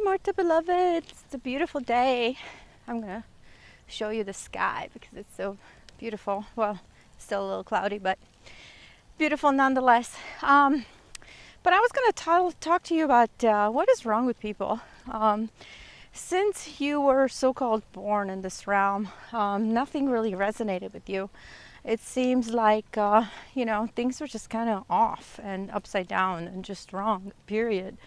Marta beloved. It's a beautiful day. I'm gonna show you the sky because it's so beautiful. Well, still a little cloudy, but beautiful nonetheless. But I was gonna talk to you about what is wrong with people. Since you were so-called born in this realm, nothing really resonated with you. It seems like things were just kind of off and upside down and just wrong. Period.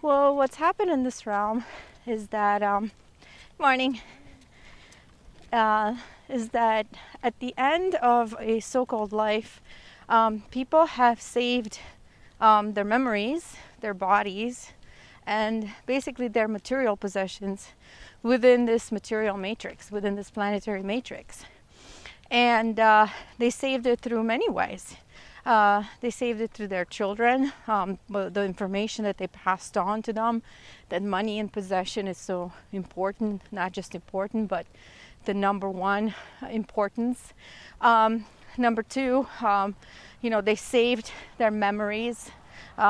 Well, what's happened in this realm is that morning is that at the end of a so-called life, people have saved their memories, their bodies, and basically their material possessions within this material matrix, within this planetary matrix. And they saved it through many ways. They saved it through their children, the information that they passed on to them, that money and possession is so important, not just important, but the number one importance. Number two, they saved their memories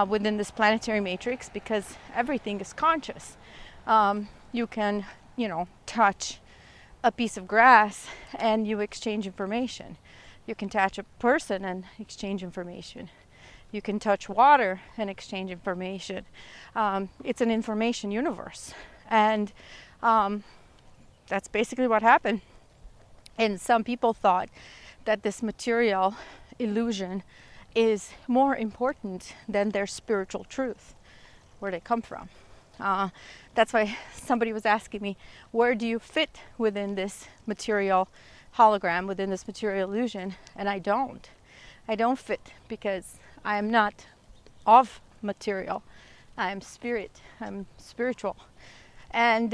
within this planetary matrix because everything is conscious. You can, touch a piece of grass and you exchange information. You can touch a person and exchange information. You can touch water and exchange information. It's an information universe. And that's basically what happened. And some people thought that this material illusion is more important than their spiritual truth, where they come from. That's why somebody was asking me, where do you fit within this material hologram, within this material illusion? And I don't fit because I am not of material. I am spirit. I'm spiritual. And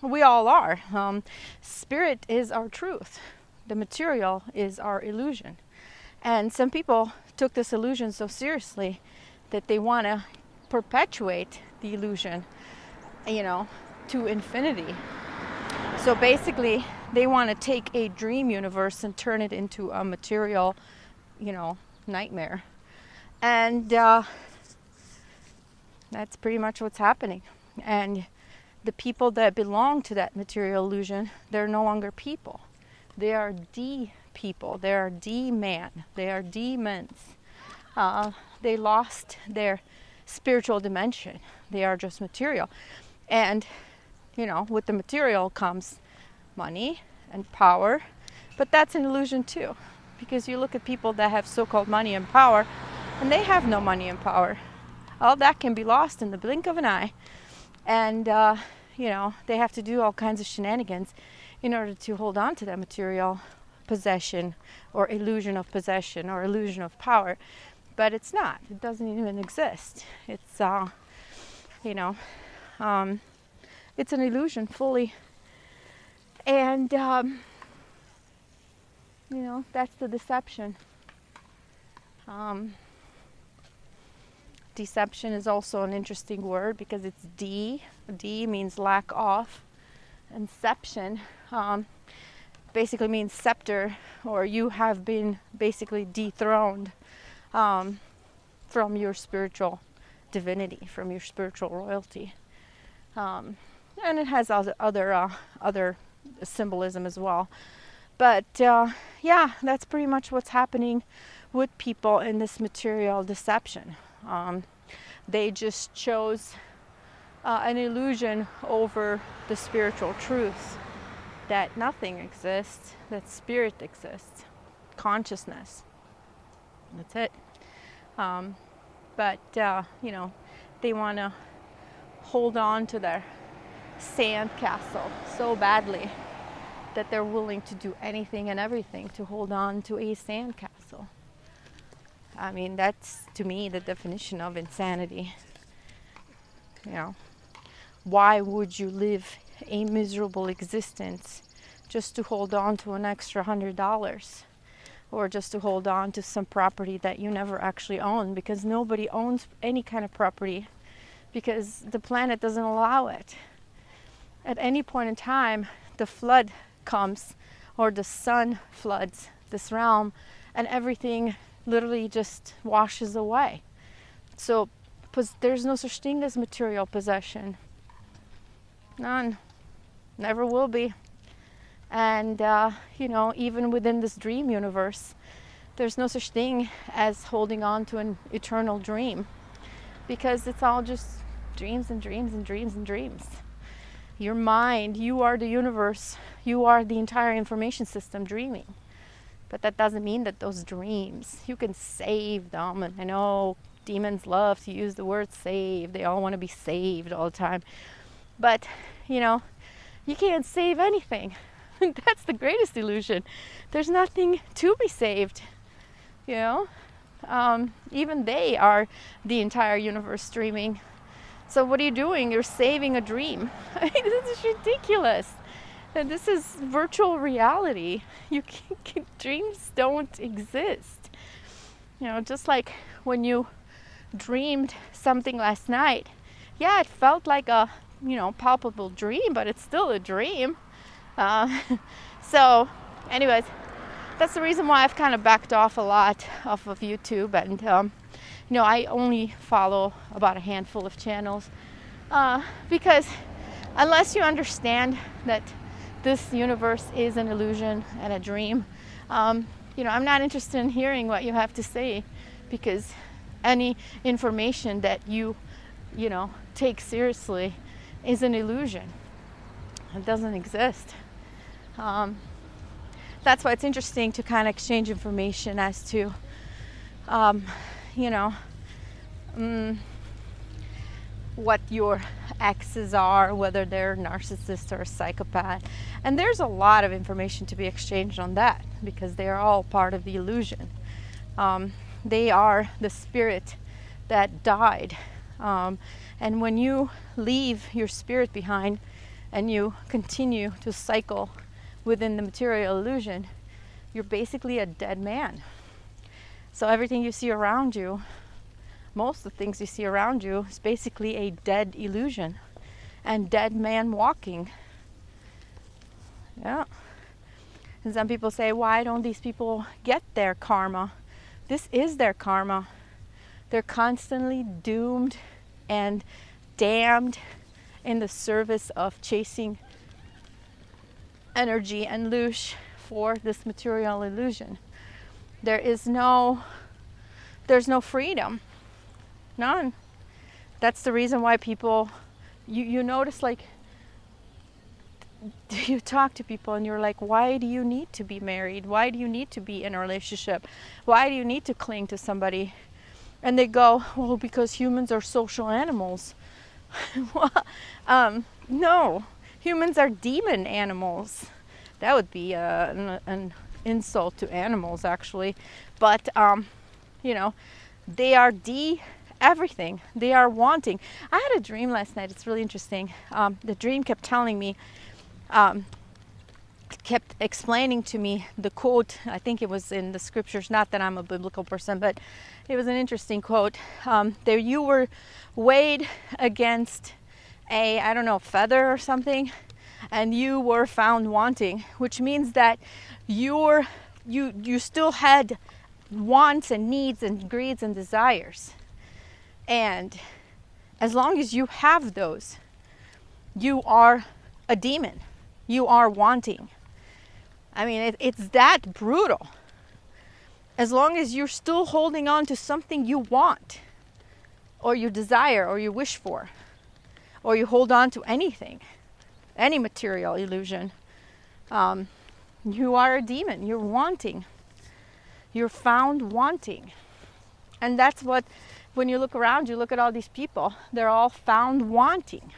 we all are. Spirit is our truth. The material is our illusion. And some people took this illusion so seriously that they want to perpetuate the illusion, to infinity. So basically, they want to take a dream universe and turn it into a material, nightmare. And that's pretty much what's happening. And the people that belong to that material illusion, they're no longer people. They are people. They are man. They are demons. They lost their spiritual dimension. They are just material. And, with the material comes money and power. But that's an illusion too. Because you look at people that have so-called money and power, and they have no money and power. All that can be lost in the blink of an eye. And, they have to do all kinds of shenanigans in order to hold on to that material possession or illusion of possession or illusion of power. But it's not. It doesn't even exist. It's, it's an illusion fully. And, that's the deception. Deception is also an interesting word because it's D. D means lack of. Inception basically means scepter, or you have been basically dethroned from your spiritual divinity, from your spiritual royalty. And it has other symbolism as well. But that's pretty much what's happening with people in this material deception. They just chose an illusion over the spiritual truth that nothing exists, that spirit exists, consciousness. That's it. But they want to hold on to their sand castle so badly that they're willing to do anything and everything to hold on to a sand castle. I mean, that's to me the definition of insanity. Why would you live a miserable existence just to hold on to an extra $100? Or just to hold on to some property that you never actually own, because nobody owns any kind of property because the planet doesn't allow it. At any point in time, the flood comes, or the sun floods this realm, and everything literally just washes away. So there's no such thing as material possession. None. Never will be. And, even within this dream universe, there's no such thing as holding on to an eternal dream, because it's all just dreams and dreams and dreams and dreams. Your mind, you are the universe, you are the entire information system dreaming. But that doesn't mean that those dreams, you can save them. And I know demons love to use the word save. They all want to be saved all the time. But, you can't save anything. That's the greatest illusion. There's nothing to be saved. Even they are the entire universe dreaming. So what are you doing? You're saving a dream. This is ridiculous. And this is virtual reality. Dreams don't exist. Just like when you dreamed something last night. Yeah, it felt like a, palpable dream, but it's still a dream. So anyways, that's the reason why I've kind of backed off a lot off of YouTube. And, I only follow about a handful of channels. Because unless you understand that this universe is an illusion and a dream, I'm not interested in hearing what you have to say, because any information that you take seriously is an illusion. It doesn't exist. That's why it's interesting to kind of exchange information as to, what your exes are, whether they're narcissists or a psychopath. And there's a lot of information to be exchanged on that, because they are all part of the illusion. They are the spirit that died. And when you leave your spirit behind and you continue to cycle within the material illusion, you're basically a dead man. So everything you see around you, most of the things you see around you, is basically a dead illusion and dead man walking. Yeah. And some people say, why don't these people get their karma? This is their karma. They're constantly doomed and damned in the service of chasing energy and loosh for this material illusion. There's no freedom. None. That's the reason why people, you notice, like, you talk to people and you're like, why do you need to be married? Why do you need to be in a relationship? Why do you need to cling to somebody? And they go, well, because humans are social animals. Well, no, humans are demon animals. That would be an insult to animals, actually. But, they are everything. They are wanting. I had a dream last night. It's really interesting. The dream kept telling me, kept explaining to me the quote. I think it was in the scriptures. Not that I'm a biblical person, but it was an interesting quote. There you were weighed against a, feather or something, and you were found wanting, which means that you still had wants and needs and greeds and desires. And as long as you have those, you are a demon. You are wanting. I mean, it's that brutal. As long as you're still holding on to something you want, or you desire, or you wish for, or you hold on to anything, any material illusion, you are a demon. You're wanting. You're found wanting. And that's what, when you look around, you look at all these people, they're all found wanting,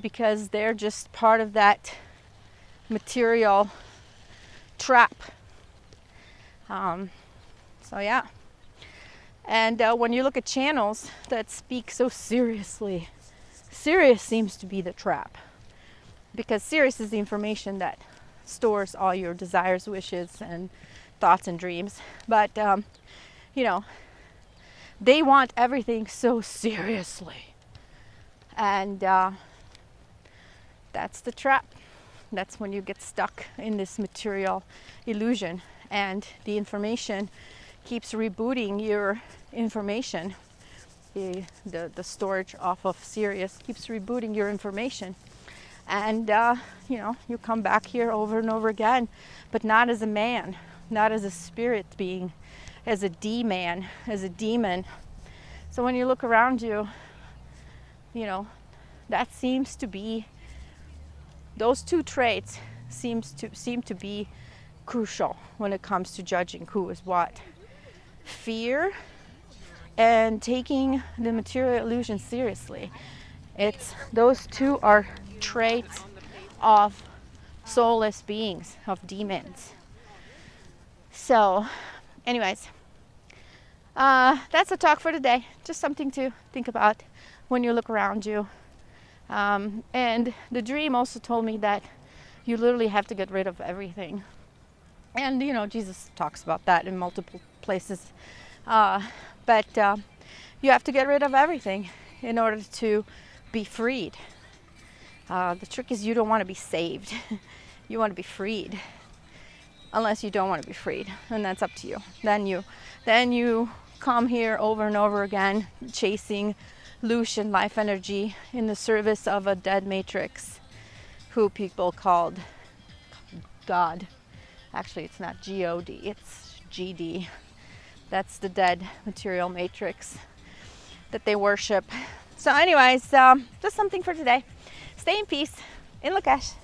because they're just part of that material trap. So yeah. And when you look at channels that speak so seriously, serious seems to be the trap, because serious is the information that stores all your desires, wishes, and thoughts and dreams. But they want everything so seriously, and that's the trap. That's when you get stuck in this material illusion, and the information keeps rebooting your information the storage off of Sirius keeps rebooting your information. And, you come back here over and over again, but not as a man, not as a spirit being, as a D-man, as a demon. So when you look around you, that seems to be, those two traits seem to be crucial when it comes to judging who is what. Fear and taking the material illusion seriously. Those two are traits of soulless beings, of demons. So, anyways, that's a talk for today. Just something to think about when you look around you. And the dream also told me that you literally have to get rid of everything. And, Jesus talks about that in multiple places. But you have to get rid of everything in order to be freed. The trick is you don't want to be saved. You want to be freed. Unless you don't want to be freed. And that's up to you. Then you come here over and over again, chasing Lucian life energy in the service of a dead matrix, who people called God. Actually, it's not G-O-D, it's G-D. That's the dead material matrix that they worship. So anyways, just something for today. Stay in peace. In Lakesh.